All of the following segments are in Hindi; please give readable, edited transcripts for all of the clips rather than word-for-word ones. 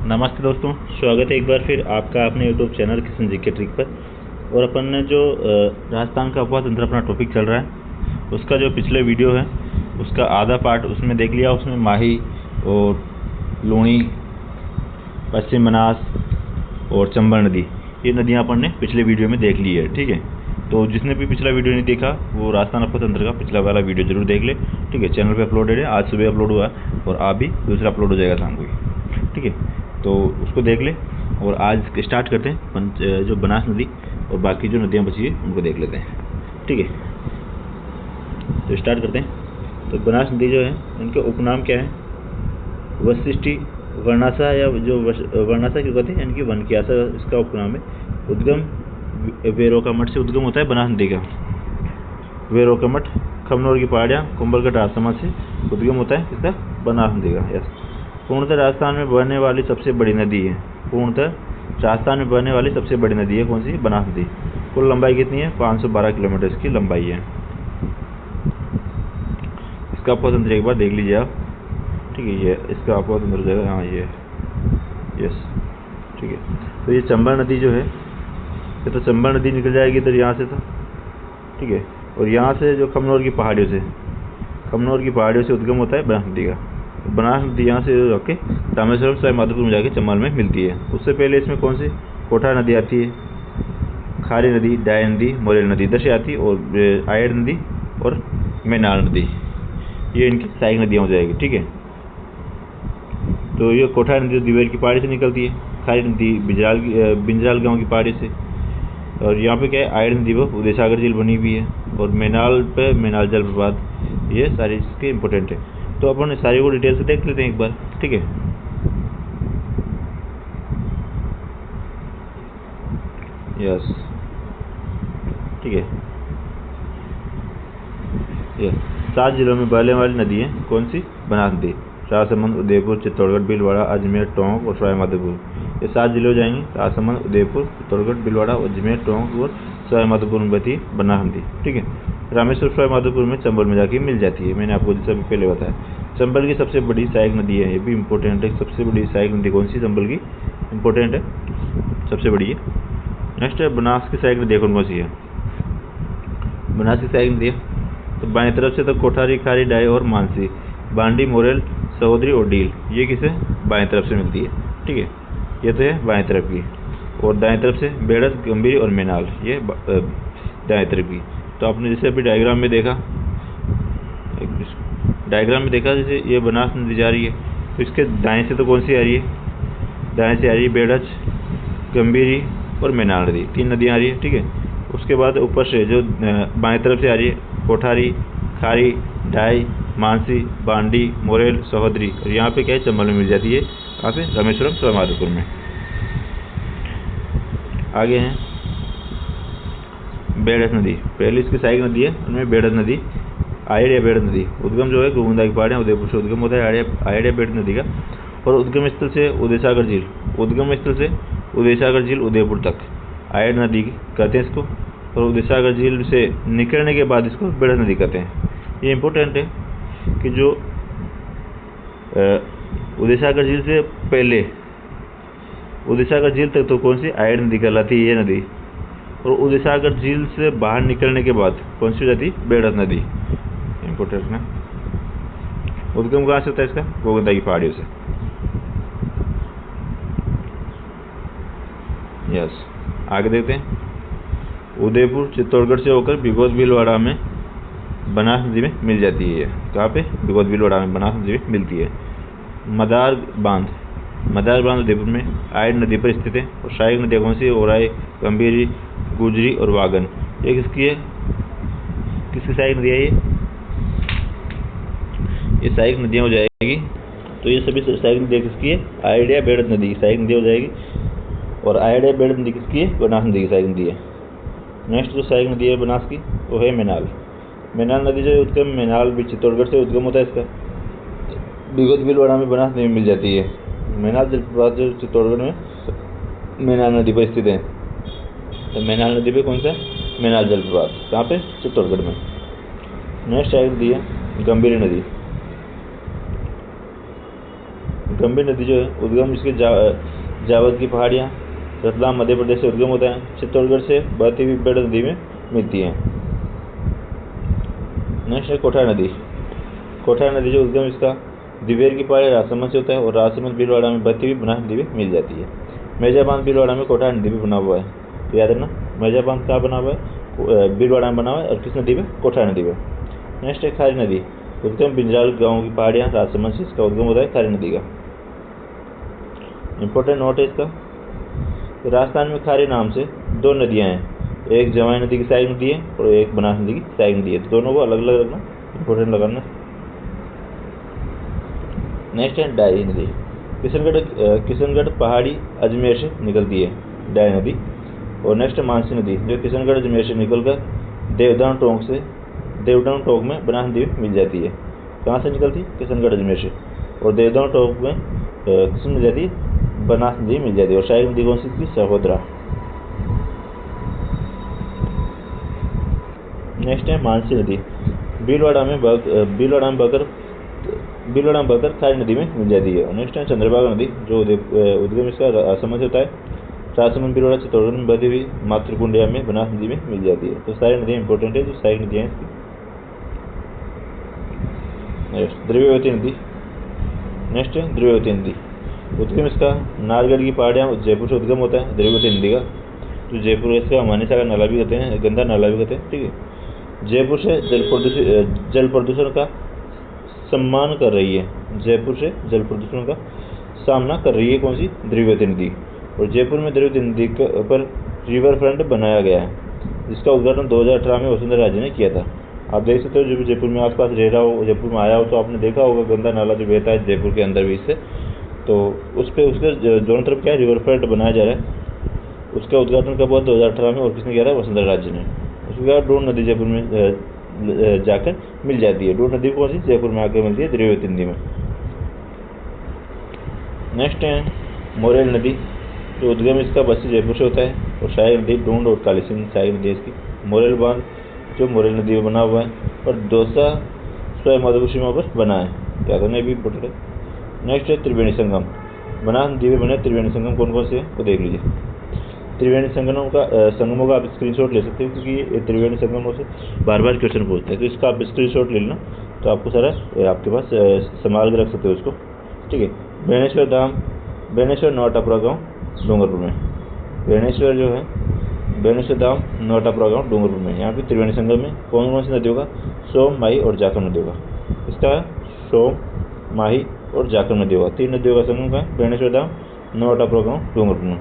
नमस्ते दोस्तों, स्वागत है एक बार फिर आपका अपने YouTube channel Kishan GK trick पर। और अपन ने जो राजस्थान का उपवा तंत्र अपना टॉपिक चल रहा है, उसका जो पिछले वीडियो है उसका आधा पार्ट उसमें देख लिया। उसमें माही और लूणी, पश्चिम बनास और चंबल नदी, ये नदियाँ अपन ने पिछले वीडियो में देख ली है। ठीक है, तो जिसने भी पिछला वीडियो नहीं देखा वो राजस्थान उपवा तंत्र का पिछला वाला वीडियो जरूर देख ले। ठीक है, चैनल पे अपलोडेड है, आज सुबह अपलोड हुआ है और आप भी दूसरा अपलोड हो जाएगा शाम को। ठीक है, तो उसको देख ले। और आज स्टार्ट करते हैं जो बनास नदी और बाकी जो नदियाँ बची है उनको देख लेते हैं। ठीक है, तो स्टार्ट करते हैं। तो बनास नदी जो है इनके उपनाम क्या है? वशिष्ठी, वर्णासा, या जो वर्णासा क्यों कहते हैं, यानी कि वनकियासा इसका उपनाम है। उद्गम वेरोका मठ से उद्गम होता है बनास नदी का। वेरोका मठ, खमनोर की पहाड़ियाँ, कुंभलगढ़ राजसमंद से उद्गम होता है इसका बनास नदी का। यस, पूर्णतः राजस्थान में बहने वाली सबसे बड़ी नदी है। पूर्णतः राजस्थान में बहने वाली सबसे बड़ी नदी है कौन सी? बनास नदी। कुल लंबाई कितनी है? 512 किलोमीटर इसकी लंबाई है। इसका अपवा तंत्र एक बार देख लीजिए आप। ठीक है, ये इसका अपवा तंत्र हो जाएगा, हाँ ये यस। ठीक है, तो ये चंबल नदी जो है, ये तो चंबल नदी निकल जाएगी इधर यहाँ से तो। ठीक है, और यहाँ से जो खमनोर की पहाड़ियों से उद्गम होता है बनास नदी का। बनास नदी यहाँ से होके रामेश्वरम सवाई माधोपुर में जाके चंबल में मिलती है। उससे पहले इसमें कौन सी कोठा नदी आती है, खारी नदी, डाय नदी, मोरेल नदी इधर से आती है, और आयड़ नदी और मैनाल नदी, ये इनकी सहायक नदियाँ हो जाएगी। ठीक है, तो ये कोठा नदी दिवेर की पहाड़ी से निकलती है, खारी नदी बिंजराल गाँव की पहाड़ी से, और यहाँ पे क्या है, आयड़ नदी वो उदय सागर झील बनी हुई है, और मैनाल पे मैनाल जलप्रपात। ये सारी इसके इम्पोर्टेंट है, तो अपन सारी को डिटेल से देख लेते हैं एक बार। ठीक है, यस। ठीक है, ये 7 जिलों में बहने वाली नदी है कौन सी? बनास नदी। राजसमंद, उदयपुर, चित्तौड़गढ़, भीलवाड़ा, अजमेर, टोंक और सवाई माधोपुर, ये 7 जिले हो जाएंगे। राजसमंद, उदयपुर, चित्तौड़गढ़, भीलवाड़ा, अजमेर, टोंक और सवाई माधोपुर में बहती है बनास नदी। ठीक है, रामेश्वर सवाई माधोपुर में चंबल में जाके मिल जाती है। मैंने आपको जैसा भी पहले बताया, चंबल की सबसे बड़ी सहायक नदी है, ये भी इम्पोर्टेंट है। सबसे बड़ी सहायक नदी कौन सी? चंबल की, इम्पोर्टेंट है, सबसे बड़ी है। नेक्स्ट है बनास की सहायक नदी कौन सी है? बनास की सहायक नदी है तो बाएं तरफ से तो कोठारी, खारी, डाय और मानसी, बांडी, मोरेल, सहोदरी और डील, ये किसे? बाएं तरफ से मिलती है। ठीक है, ये तो है बाएं तरफ की। और दाएं तरफ से बेड़स, गंभीर और मैनाल, ये दाएं तरफ की। तो आपने जैसे अभी डायग्राम में देखा, जैसे ये बनास नदी जा रही है, तो इसके दाएं से तो कौन सी आ रही है? दाएं से आ रही है बेड़च, गंभीरी और मैनाल नदी, 3 नदियाँ आ रही है। ठीक है, उसके बाद ऊपर से जो बाएं तरफ से आ रही है कोठारी, खारी, डाई, मानसी, बांडी, मोरेल, सहोदरी, और यहाँ पे क्या है? चंबल में मिल जाती है। कहाँ पे? रामेश्वरम सवाई माधोपुर में। आगे हैं बेड़स नदी, पहली इसकी सहायक नदी है, उनमें बेड़स नदी, आयड़ या बेड़स नदी। उद्गम जो है गोविंदा की पहाड़ियाँ, उदयपुर से उद्गम होता है आयड़ या बेड़स नदी का। और उद्गम स्थल से उदय सागर झील उदयपुर तक आयड़ नदी कहते हैं इसको, और उदय सागर झील से निकलने के बाद इसको बेड़स नदी कहते हैं। ये इम्पोर्टेंट है कि जो उदय सागर झील से पहले उदय सागर झील तक तो कौन सी? आयड़ नदी कहलाती है ये नदी, और उदय सागर झील से बाहर निकलने के बाद कौन सी हो जाती? बेड़स नदी। इम्पोर्टेंट ना। उद्गम कहाँ से होता है इसका? गोविंदा की पहाड़ियों से। यस, आगे देखते हैं। उदयपुर, चित्तौड़गढ़ से होकर भिगोत भीलवाड़ा में बनास नदी में मिल जाती है। कहाँ पे? भिगोत भीलवाड़ा में बनास नदी में मिलती है। मदार बांध उदयपुर में आयड़ नदी पर स्थित है। और सहायक नदियाँ कौन सी? ओराई, गंभीरी, गुजरी और वागन, ये किसकी है? किसकी सहायक नदियाँ ये सहायक नदियाँ हो जाएगी। तो ये सभी सहायक नदियाँ किसकी है? आयड़ या बेड़स नदी की सहायक नदी हो जाएगी। और आयड़ या बेड़स नदी किसकी है? बनास नदी की सहायक नदी है। नेक्स्ट जो सहायक नदी है बनास की वो है मैनाल नदी, जो उद्गम मैनाल भी चित्तौड़गढ़ से उद्गम होता है इसका। भिगोत भीलवाड़ा में बनास नदी मिल जाती है। मैनाल जलप्रपात जो चित्तौड़गढ़ में मैनाल नदी पर स्थित है। तो मैनाल नदी पे कौन सा? मैनाल जलप्रपात, कहाँ पे? चित्तौड़गढ़ में। नेक्स्ट सहायक नदी है गंभीरी नदी। गंभीर नदी जो है उद्गम इसके जावद की पहाड़ियाँ रतलाम मध्य प्रदेश से उद्गम होता है। चित्तौड़गढ़ से बहती हुई बेड़ नदी में मिलती है। नेक्स्ट है कोठार नदी। कोठार नदी जो उद्गम इसका दिवेर की पहाड़ी राजसमंद से होता है और राजसमंद भीलवाड़ा में बहती हुई बनास नदी में मिल जाती है। मेजा बांध भीलवाड़ा में कोठार नदी में बना हुआ है, तो याद रखना मेजा बांध कहाँ बना हुआ है, भीलवाड़ा में बना हुआ है, और किस नदी में, कोठार नदी में। नेक्स्ट है खारी नदी। उद्गम बिंजाल गाँव की पहाड़ियाँ राजसमंद से इसका उद्गम होता है खारी नदी का। इंपॉर्टेंट नोट है इसका, राजस्थान में खारी नाम से दो नदियाँ हैं, एक जवाई नदी की सहायक नदी है और एक बनास नदी की सहायक नदी है, तो दोनों को अलग अलग रखना, इंपॉर्टेंट लगाना। नेक्स्ट है डाई नदी। किशनगढ़ पहाड़ी अजमेर से निकलती है डाई नदी। और नेक्स्ट है मानसी नदी जो किशनगढ़ अजमेर से निकलकर देवदान टोंक में बनास नदी में मिल जाती है। कहाँ से निकलती है, किशनगढ़ अजमेर से, और देवदान टोंक में किस मिल जाती है, बनास नदी मिल जाती है। और सहायक नदी कौन सी थी, सहोदरा। नेक्स्ट है मानसी नदी। भीलवाड़ा में बहकर खारी नदी में मिल जाती है। नेक्स्ट है चंद्रभागा नदी जो उद्गम इसका राजसमंद से होता है, राजसमंद भीलवाड़ा चित्तौड़गढ़ में बहती हुई मातृकुंडिया में बनास नदी में मिल जाती है। तो सारी नदियाँ इंपॉर्टेंट है जो सहायक नदियाँ हैं इसकी। नेक्स्ट द्रव्यवती नदी। नेक्स्ट है द्रव्यवती नदी। उद्गम इसका नारगढ़ की पहाड़ियाँ जयपुर से उद्गम होता है द्रव्यवती नदी का, जो जयपुर इसका मानेसागर नाला भी कहते हैं, गंदा नाला भी कहते हैं, ठीक है। जयपुर से जल प्रदूषण का सम्मान कर रही है, जयपुर से जल प्रदूषण का सामना कर रही है कौन सी, द्रव्यवती नदी। और जयपुर में द्रव्यवती नदी पर रिवर फ्रंट बनाया गया है, जिसका उद्घाटन 2018 में वसुंधरा राजे ने किया था। आप देख सकते हो जो भी जयपुर में आसपास रह रहा हो, जयपुर में आया हो, तो आपने देखा होगा गंदा नाला जो बहता है जयपुर के अंदर भी से, तो उस पर उसके दोनों तरफ क्या है, रिवर फ्रंट बनाया जा रहा है। उसका उद्घाटन कब हुआ, 2018 में, और किसने किया था, वसुंधरा राजे ने। उसके बाद डून नदी जयपुर में जाकर मिल जाती है। डून नदी कौन सी, जयपुर में आकर मिलती है द्रव्यवती नदी में। नेक्स्ट है मोरेल नदी जो उद्गम इसका बस्ती जयपुर से होता है, और सहायक नदी डूंड और काली सिंह सहायक नदी इसकी। मोरेल बांध जो मोरेल नदी में बना हुआ है, और दौसा स्वयं मधुपुर सीमा पर बना है, क्या करना भी इम्पोर्टेंट है। नेक्स्ट है त्रिवेणी संगम। बनास नदी में बने त्रिवेणी संगम कौन कौन से है वो देख लीजिए। त्रिवेणी संगमों का आप स्क्रीनशॉट ले सकते हो, क्योंकि ये त्रिवेणी संगमों से बार बार क्वेश्चन पूछते हैं, तो इसका आप स्क्रीनशॉट ले लेना, तो आपको सारा आपके पास संभाल के रख सकते हो उसको, ठीक है। बेणेश्वर धाम, बेणेश्वर नौटापुरा गाँव डूंगरपुर में। बेणेश्वर जो है, बेणेश्वर धाम नौटापुरा गाँव डूंगरपुर में। यहाँ पे त्रिवेणी संगम में कौन कौन सी नदियों का, सोम, माही और जाखम नदियों का। इसका सोम, माही और जाखम नदियों का, 3 नदियों का संगम का है बेणेश्वर धाम नौटापुरा गाँव डूंगरपुर में।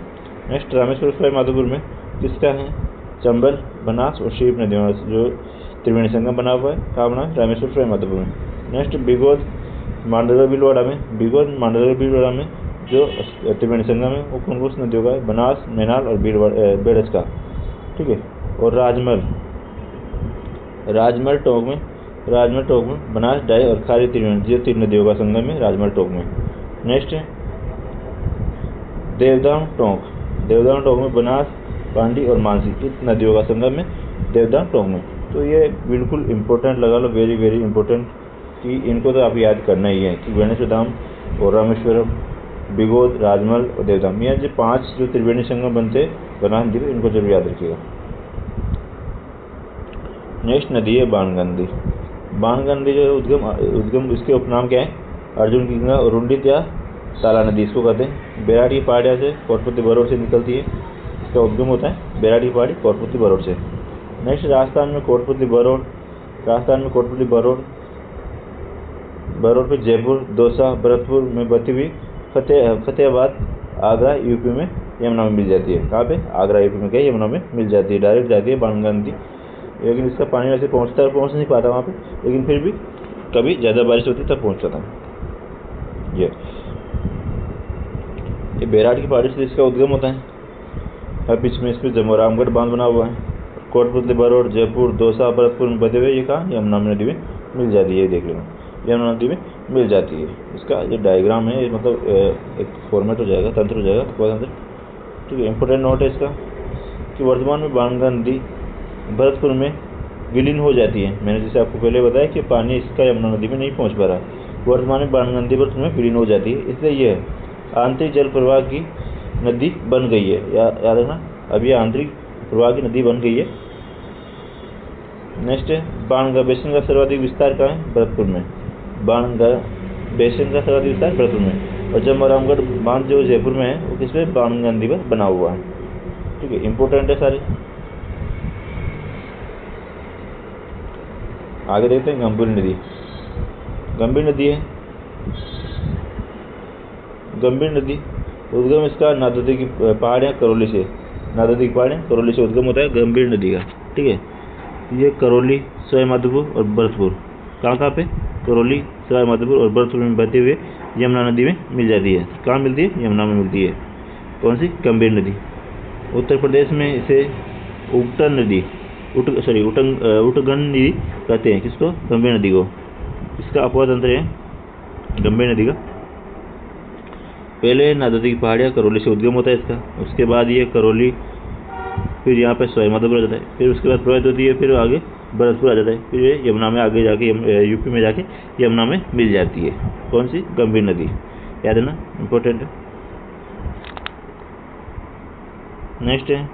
नेक्स्ट रामेश्वर स्वयं माधोपुर में किसका है, चंबल, बनास और शीप नदियों का जो त्रिवेणी संगम बना हुआ है, कहाँ बना है, रामेश्वर स्वयं माधोपुर में। नेक्स्ट बिगोद मांडरगढ़ भीलवाड़ा में, बिगोद मांडरगढ़ भीलवाड़ा में जो त्रिवेणी संगम है वो कौन कौन सी नदियों का है, बनास, मैनाल और बेड़ज का, ठीक है। और राजमल टोंक में बनास, डाई और खारी त्रिवेणी जो 3 नदियों का संगम है राजमल टोंक में। नेक्स्ट है देवदान टोंक में बनास, पांडी और मानसी, इस नदियों का संगम है देवदान टोंक में। तो ये बिल्कुल इंपॉर्टेंट लगा लो, वेरी वेरी इंपॉर्टेंट, कि इनको तो आप याद करना ही है कि बेणेश्वर धाम और रामेश्वरम, बिगोद, राजमल और देवधाम, ये जो 5 जो त्रिवेणी संगम बनते बनास नदी को, इनको जरूर याद रखिएगा। नेक्स्ट नदी है बाणगंगा नदी। बाणगंगा नदी जो उद्गम इसके उपनाम क्या है, अर्जुन की गंगा, रुंडित या ताला नदी इसको कहते हैं। बेराट की पहाड़ियाँ से कोटपुती बरोड़ से निकलती है, इसका उद्गम होता है बेराट की पहाड़ी कोटपुती बरोड़ से। नेक्स्ट राजस्थान में कोटपुती बरोड़ पे जयपुर, दौसा, भरतपुर में बहती हुई फतेहाबाद, आगरा यूपी में यमुना में मिल जाती है। कहाँ पे, आगरा यूपी में क्या यमुना में मिल जाती है, डायरेक्ट जाती है बाणगंगा नदी। लेकिन इसका पानी वैसे पहुँच नहीं पाता वहाँ पे, लेकिन फिर भी कभी ज़्यादा बारिश होती तब पहुँच जाता है। ये बेराट की पहाड़ी से इसका उद्गम होता है। बीच में इस पर जमोरामगढ़ बांध बना हुआ है। कोटपुतली बरोड़, जयपुर, दौसा, भरतपुर में बधे हुए ये कहाँ, यमुना नदी में मिल जाती है, देख लेना यमुना नदी में मिल जाती है। इसका ये डायग्राम है, मतलब एक फॉर्मेट हो जाएगा, तंत्र हो जाएगा अंदर, ठीक है। इंपॉर्टेंट नोट है इसका कि वर्तमान में बाणगंगा नदी भरतपुर में विलीन हो जाती है। मैंने जैसे आपको पहले बताया कि पानी इसका यमुना नदी में नहीं पहुँच पा रहा, वर्तमान में बाणगंगा नदी में विलीन हो जाती है, इसलिए यह आंतरिक जल प्रवाह की नदी बन गई है। याद रखना, अब यह आंतरिक प्रवाह की नदी बन गई है। नेक्स्ट है बाणगंगा बेसिन का सर्वाधिक विस्तार कहाँ है? भरतपुर में। बाणगंगा बेसिन का सर्वाधिक विस्तार भरतपुर में, और जमरामगढ़ बांध जो जयपुर में है वो किस पे? बाणगंगा नदी पर बना हुआ है। ठीक है, इंपॉर्टेंट है सारे। आगे देखते हैं गंभीर नदी। गंभीर नदी है, गंभीर नदी उद्गम इसका नादोदी की पहाड़ियाँ करौली से, नादोदी की पहाड़ियाँ करौली से उद्गम होता है गंभीर नदी का। ठीक है, ये करौली, सवाई माधोपुर और भरतपुर, कहाँ पे? करौली, सवाई माधोपुर और भरतपुर में बहते हुए यमुना नदी में मिल जाती है। कहाँ मिलती है? यमुना में मिलती है। कौन सी? गंभीर नदी। उत्तर प्रदेश में इसे उटन नदी, उटगन नदी कहते हैं। किसको? गंभीर नदी को। इसका अपवाद तंत्र है गंभीर नदी का। पहले नादोदी की पहाड़ियाँ करौली से उद्गम होता है इसका, उसके बाद ये करौली, फिर यहाँ पे सवाई माधोपुर आ जाता है, फिर उसके बाद प्रवाहित होती है, फिर आगे भरतपुर आ जाता है, फिर ये यमुना में आगे जाके यूपी में जाके यमुना में मिल जाती है। कौन सी? गंभीर नदी। याद है ना, इम्पोर्टेंट है। नेक्स्ट है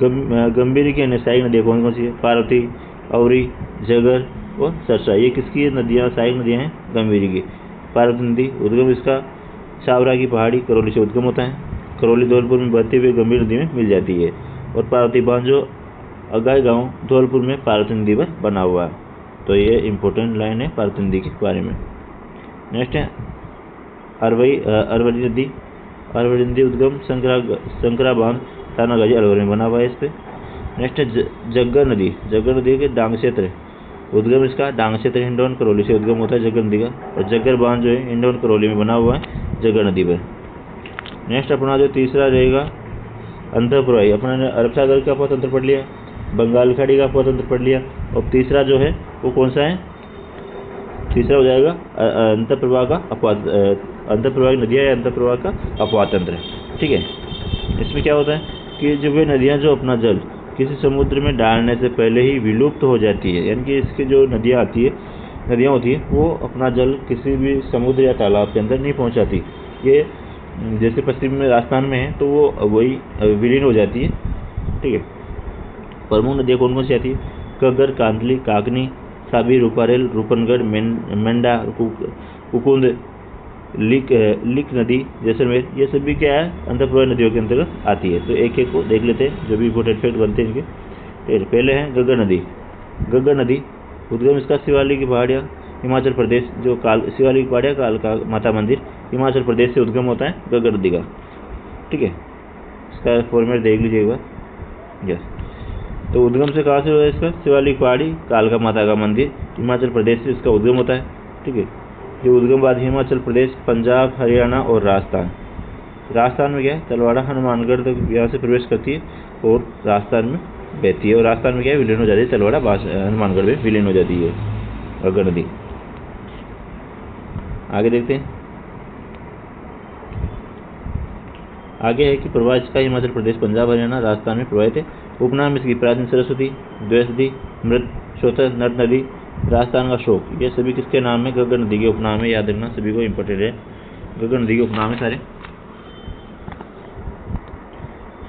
गंभीर की अन्य सहायक नदियाँ कौन कौन सी है? पार्वती, अवरी, जगर और सरसा। ये किसकी नदियाँ, सहायक नदियाँ हैं? गंभीर की। पार्वती नदी उद्गम इसका छावरा की पहाड़ी करौली से उद्गम होता है, करौली धौलपुर में बहते हुए गंभीर नदी में मिल जाती है, और पार्वती बांध जो अगाई गांव धौलपुर में पार्वती नदी पर बना हुआ है। तो ये इंपॉर्टेंट लाइन है पार्वती नदी के बारे में। नेक्स्ट है अरवली नदी। अरवली नदी उद्गम शंकरा बांध थानागाजी अलवर में बना हुआ है इस पे। नेक्स्ट है जग्गर नदी। जग्गर नदी के डांग क्षेत्र उद्गम इसका डांग क्षेत्र हिंडौन करौली से उद्गम होता है जग्गर नदी का, और जग्गर बांध जो है हिंडौन करौली में बना हुआ है जग्गर नदी पर। नेक्स्ट अपना जो तीसरा रहेगा अंतःप्रवाही। अपना ने अरब सागर का अपवाद तंत्र पढ़ लिया, बंगाल खाड़ी का अपवाद तंत्र पढ़ लिया, और तीसरा जो है वो कौन सा है? तीसरा हो जाएगा अंतःप्रवाह का अपवाद, अंतःप्रवाही नदियाँ या अंतःप्रवाह का अपवाद तंत्र। ठीक है, इसमें क्या होता है कि जो वे नदियाँ जो अपना जल किसी समुद्र में डालने से पहले ही विलुप्त हो जाती है, यानी कि इसकी जो नदियाँ होती है वो अपना जल किसी भी समुद्र या तालाब के अंदर नहीं पहुँचाती। ये जैसे पश्चिम में राजस्थान में है तो वो वही विलीन हो जाती है। ठीक है, प्रमुख नदियाँ कौन कौन सी आती है? घग्गर, कांदली, काकनी, साबी, रूपारेल, रूपनगढ़, मेंढा, कुकुंद, लिक नदी, जैसलमेर, ये सभी क्या है? अंतःप्रवाही नदियों के अंतर्गत आती है। तो एक एक को देख लेते हैं जो भी इंपोर्टेंट फैक्ट बनते हैं इनके। पहले है घग्गर नदी। घग्गर नदी उद्गम इसका शिवालिक की पहाड़ियाँ हिमाचल प्रदेश, जो शिवालिक की पहाड़ियाँ कालका माता मंदिर हिमाचल प्रदेश से उद्गम होता है घग्गर नदी का। ठीक है, इसका फॉर्मेट देख लीजिए एक बार। यस, तो उद्गम से कहाँ से हुआ है इसका? शिवालिक पहाड़ी कालका माता का मंदिर हिमाचल प्रदेश से इसका उद्गम होता है। ठीक है, ये उद्गम बाद हिमाचल प्रदेश, पंजाब, हरियाणा और राजस्थान। राजस्थान में क्या है? तलवाड़ा, हनुमानगढ़ तक यहाँ से प्रवेश करती है और राजस्थान में बहती है, और राजस्थान में क्या है? विलीन हो जाती है, तलवाड़ा हनुमानगढ़ में विलीन हो जाती है घग्गर नदी। आगे देखते हैं। आगे है कि प्रवाह इसका हिमाचल प्रदेश, पंजाब, हरियाणा, राजस्थान में प्रवाहित है। उपनाम इसकी प्राचीन सरस्वती, द्वैसदी, मृत, श्रोत्र, नट नदी, राजस्थान का शोक, ये सभी किसके नाम है? घग्गर नदी के उपनाम है। याद रखना, सभी को इंपॉर्टेंट है, घग्गर नदी के उपनाम है सारे।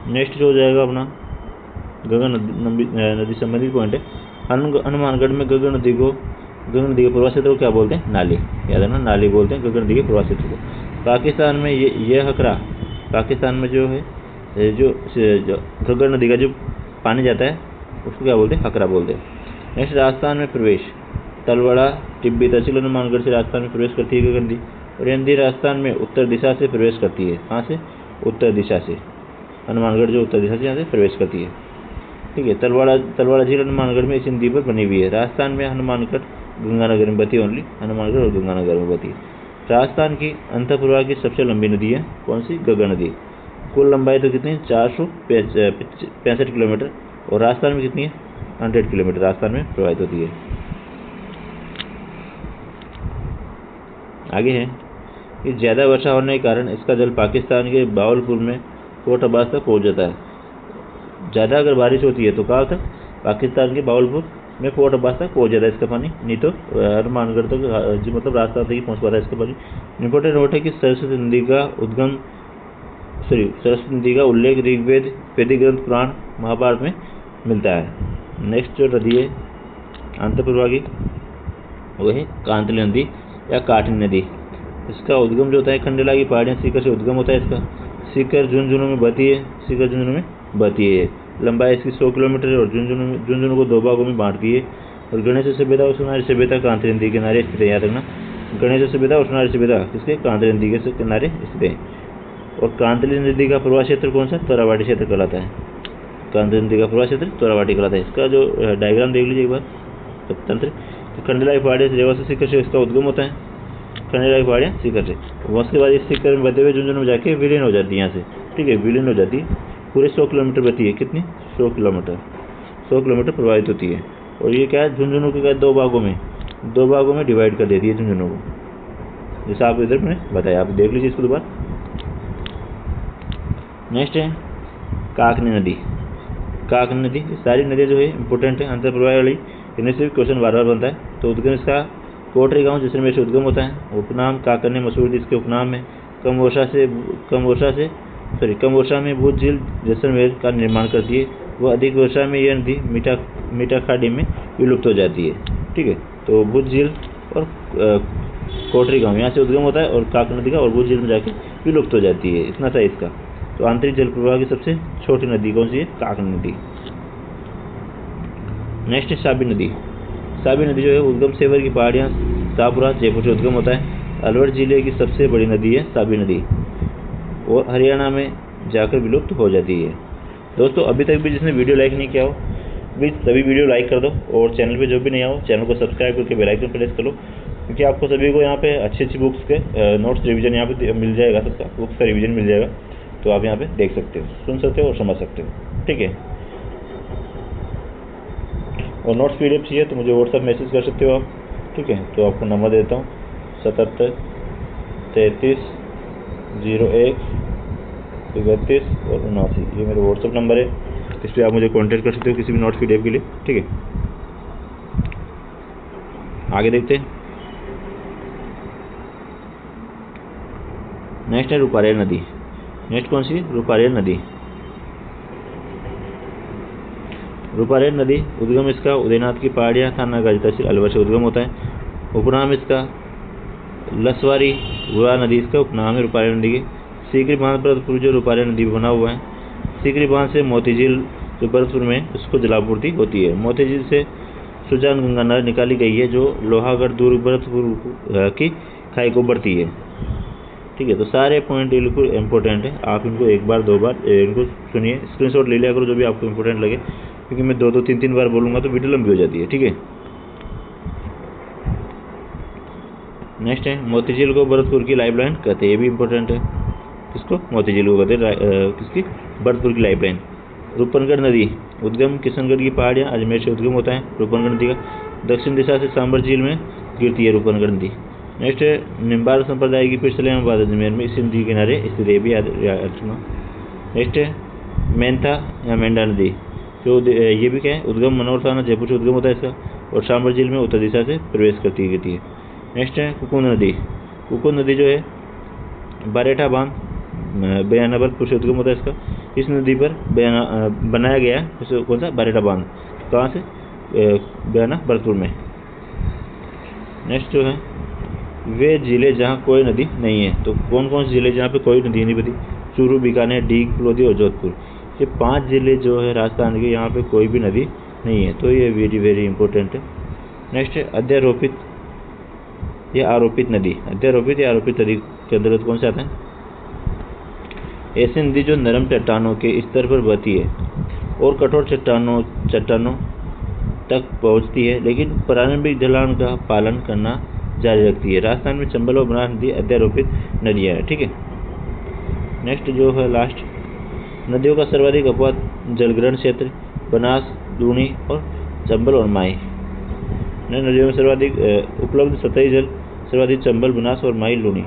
नेक्स्ट जो हो जाएगा अपना घग्गर नदी संबंधित पॉइंट है। हनुमानगढ़ में घग्गर नदी के प्रवाह क्षेत्र को क्या बोलते हैं? नाली। याद रखना, नाली बोलते हैं घग्गर नदी के प्रवाह क्षेत्र को। पाकिस्तान में ये हकरा, पाकिस्तान में जो है जो घग्गर नदी का जो पानी जाता है उसको क्या बोलते हैं? हकरा बोलते हैं। नेक्स्ट राजस्थान में प्रवेश। तलवाड़ा, टिब्बी, तहसील हनुमानगढ़ से राजस्थान में प्रवेश करती है घग्गर नदी, और यह नदी राजस्थान में उत्तर दिशा से प्रवेश करती है। कहाँ से? उत्तर दिशा से। हनुमानगढ़ जो उत्तर दिशा से यहाँ से प्रवेश करती है। ठीक है, तलवाड़ा झील हनुमानगढ़ में इस नदी पर बनी हुई है। राजस्थान में हनुमानगढ़ गंगानगर में बहती है, ओनली हनुमानगढ़ और गंगानगर में बहती है। राजस्थान की अंतःप्रवाह की सबसे लंबी नदी है कौन सी? घग्गर नदी। कुल लंबाई तो कितनी है? 465 किलोमीटर, और राजस्थान में कितनी है? 100 किलोमीटर राजस्थान में प्रवाहित होती है। आगे है कि ज़्यादा वर्षा होने के कारण इसका जल पाकिस्तान के बावलपुर में कोट अब्बास तक पहुँच जाता है। ज़्यादा अगर बारिश होती है तो कहाँ तक? पाकिस्तान के बावलपुर में फोर्ट अब्बास तक पहुँच जाता है इसका पानी, नहीं तो हनुमानगढ़ तक जी मतलब रास्ता तक ही पहुँच पाता है इसका पानी। इंपॉर्टेंट नोट है कि सरस्वती नदी का उल्लेख ऋग्वेद, वैदिक ग्रंथ, पुराण, महाभारत में मिलता है। नेक्स्ट जो नदी है आंतरप्रवाह की वो है कांतली नदी या काटनी नदी। इसका उद्गम जो होता है खंडेला की पहाड़ियाँ सीकर से उद्गम होता है इसका। सीकर झुंझुनू में बहती है। लंबाई इसकी 100 किलोमीटर है और झुंझुनू को 2 भागों में बांटती है। और गणेश सभ्यता और सोनारी सभ्यता कांतली नदी के किनारे स्थित है, याद रखना। गणेश सभ्यता और सोनारी सभ्यता किसके कांतली नदी के किनारे स्थित है। और कांतली नदी का प्रवाह क्षेत्र कौन सा? तोरावाटी क्षेत्र कहलाता है। कांतली नदी का प्रवाह क्षेत्र तोरावाटी कहलाता है। इसका जो डायग्राम देख लीजिए एक बार तंत्र। तो खंडेला की पहाड़ियाँ रेवा से सीकर से इसका उद्गम होता है। खंडेला की पहाड़ियाँ सीकर से, उसके बाद इस सीकर में बहते हुए झुंझुनू में जाके विलीन हो जाती है। यहाँ से ठीक है, विलीन हो जाती है। पूरे 100 किलोमीटर बहती है। कितनी? 100 किलोमीटर प्रवाहित होती है। और ये क्या है, झुंझुनू के 2 भागों में डिवाइड कर देती है झुंझुनू को, जैसा आप इधर मैंने बताया। आप देख लीजिए इसको दोबारा। नेक्स्ट है काकनी नदी। सारी नदियाँ जो है इंपॉर्टेंट है, अंतरप्रवाह वाली, इनमें से क्वेश्चन बार बनता है। तो उद्गम इसका कोटरी गांव जैसलमेर से उद्गम होता है। उपनाम काकरने मसूर इसके उपनाम में। कम वर्षा में भूज झील जैसलमेर का निर्माण करती है। वह अधिक वर्षा में यह नदी मीठा खाड़ी में विलुप्त हो जाती है। ठीक है, तो भूज झील और कोटरी गांव यहाँ से उद्गम होता है और काक नदी का, और भूज झील में जाके विलुप्त हो जाती है। इतना था इसका। तो आंतरिक जल प्रवाह की सबसे छोटी नदी कौन सी है? काक नदी। नेक्स्ट है साबी नदी जो है उद्गम सेवर की पहाड़ियाँ शाहपुरा जयपुर से उद्गम होता है। अलवर जिले की सबसे बड़ी नदी है साबी नदी, और हरियाणा में जाकर विलुप्त हो जाती है। दोस्तों अभी तक भी जिसने वीडियो लाइक नहीं किया हो भी सभी वीडियो लाइक कर दो, और चैनल पे जो भी नहीं आओ चैनल को सब्सक्राइब करके बेल आइकन प्रेस कर लो, क्योंकि आपको सभी को यहाँ पे अच्छी बुक्स के नोट्स रिवीजन यहाँ पे मिल जाएगा। सबका बुक्स का रिवीजन मिल जाएगा, तो आप यहाँ पे देख सकते हो, सुन सकते हो और समझ सकते हो। ठीक है, और नोट्स PDF चाहिए तो मुझे व्हाट्सएप मैसेज कर सकते हो आप। ठीक है, तो आपको नंबर देता हूँ 77 33 01 31 और 79। ये मेरा व्हाट्सएप नंबर है, इस पर आप मुझे कांटेक्ट कर सकते हो किसी भी नोट्स PDF के लिए। ठीक है, आगे देखते हैं। नेक्स्ट है रूपारेल नदी। नेक्स्ट कौन सी है? रूपारेल नदी उद्गम इसका उदयनाथ की पहाड़ियाँ थाना गाजी तहसील अलवर से उद्गम होता है। उपनाम इसका लसवारी गुआ नदी इसका उपनाम है रूपारेल नदी के। सीकरी बांध भरतपुर जो रूपारेल नदी बना हुआ है। सीकरी बांध से मोती झील जो भरतपुर में उसको जलापूर्ति होती है। मोती झील से सुजान गंगा नहर निकाली गई है जो लोहागढ़ दुर्ग भरतपुर की खाई को बढ़ती है। ठीक है, तो सारे पॉइंट बिल्कुल इंपॉर्टेंट है। आप इनको 1 बार 2 बार इनको सुनिए, स्क्रीनशॉट ले लिया करो जो भी आपको इंपॉर्टेंट लगे, क्योंकि मैं 2-2 3-3 बार बोलूँगा तो वीडियो लंबी हो जाती है। ठीक है, नेक्स्ट है मोती झील को भरतपुर की लाइफलाइन कहते हैं। ये भी इंपॉर्टेंट है। किसको? मोती झील को कहते हैं किसकी? भरतपुर की लाइफलाइन। रूपनगढ़ नदी उद्गम किशनगढ़ की पहाड़ियाँ अजमेर से उद्गम होता है रूपनगढ़ नदी का। दक्षिण दिशा से सांबर झील में गिरती है रूपनगढ़ नदी। नेक्स्ट है निम्बार संप्रदाय की पीठ इस्लामाबाद अजमेर में इस नदी के किनारे स्थित है, भी याद रखना। नेक्स्ट है मेंथा या मेंढा नदी जो ये भी क्या है? उद्गम मनोहर थाना जयपुर से उद्गम होता है इसका, और सांबर झील में उत्तर दिशा से प्रवेश करती है। नेक्स्ट है कुकुन नदी जो है बारेठा बांध बयाना भरतपुर से उद्गम होता है इसका। इस नदी पर बनाया गया है कौन सा? बारेठा बांध। कहाँ से? बयाना भरतपुर में। नेक्स्ट जो है वे जिले जहाँ कोई नदी नहीं है। तो कौन कौन से जिले जहाँ पे कोई नदी नहीं बनी? चूरू, बीकानेर, डीग, फलोदी और जोधपुर। ये 5 जिले जो है राजस्थान के, यहाँ पे कोई भी नदी नहीं है। तो ये वेरी इंपॉर्टेंट है। नेक्स्ट है अध्यारोपित या आरोपित नदी। अध्यारोपित या आरोपित नदी के अंतर्गत कौन से आता है? ऐसी नदी जो नरम चट्टानों के स्तर पर बहती है और कठोर चट्टानों तक पहुँचती है, लेकिन प्रारंभिक ढलान का पालन करना जारी रखती है। राजस्थान में चंबल और बनास नदी अध्यारोपित नदियाँ है। ठीक है, नेक्स्ट जो है लास्ट, नदियों का सर्वाधिक अपवाद जलग्रहण क्षेत्र बनास, लूणी और चंबल और माई। नदियों में सर्वाधिक उपलब्ध सतही जल सर्वाधिक चंबल, बनास और माई, लूणी।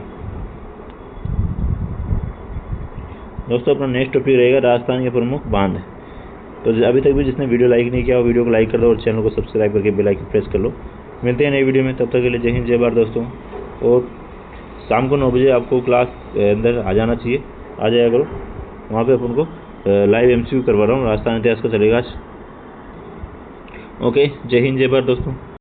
दोस्तों अपना नेक्स्ट टॉपिक रहेगा राजस्थान के प्रमुख बांध। तो अभी तक भी जिसने वीडियो लाइक नहीं किया वो वीडियो को लाइक कर दो और चैनल को सब्सक्राइब करके बेल आइकन प्रेस कर लो। मिलते हैं नई वीडियो में, तब तक के लिए जय हिंद जय भारत दोस्तों। और शाम को 9 बजे आपको क्लास अंदर आ जाना चाहिए, आ जाया करो। वहाँ पे अपन को लाइव MCQ करवा रहा हूँ, राजस्थान इतिहास का चलेगा आज। ओके, जय हिंद जय भारत दोस्तों।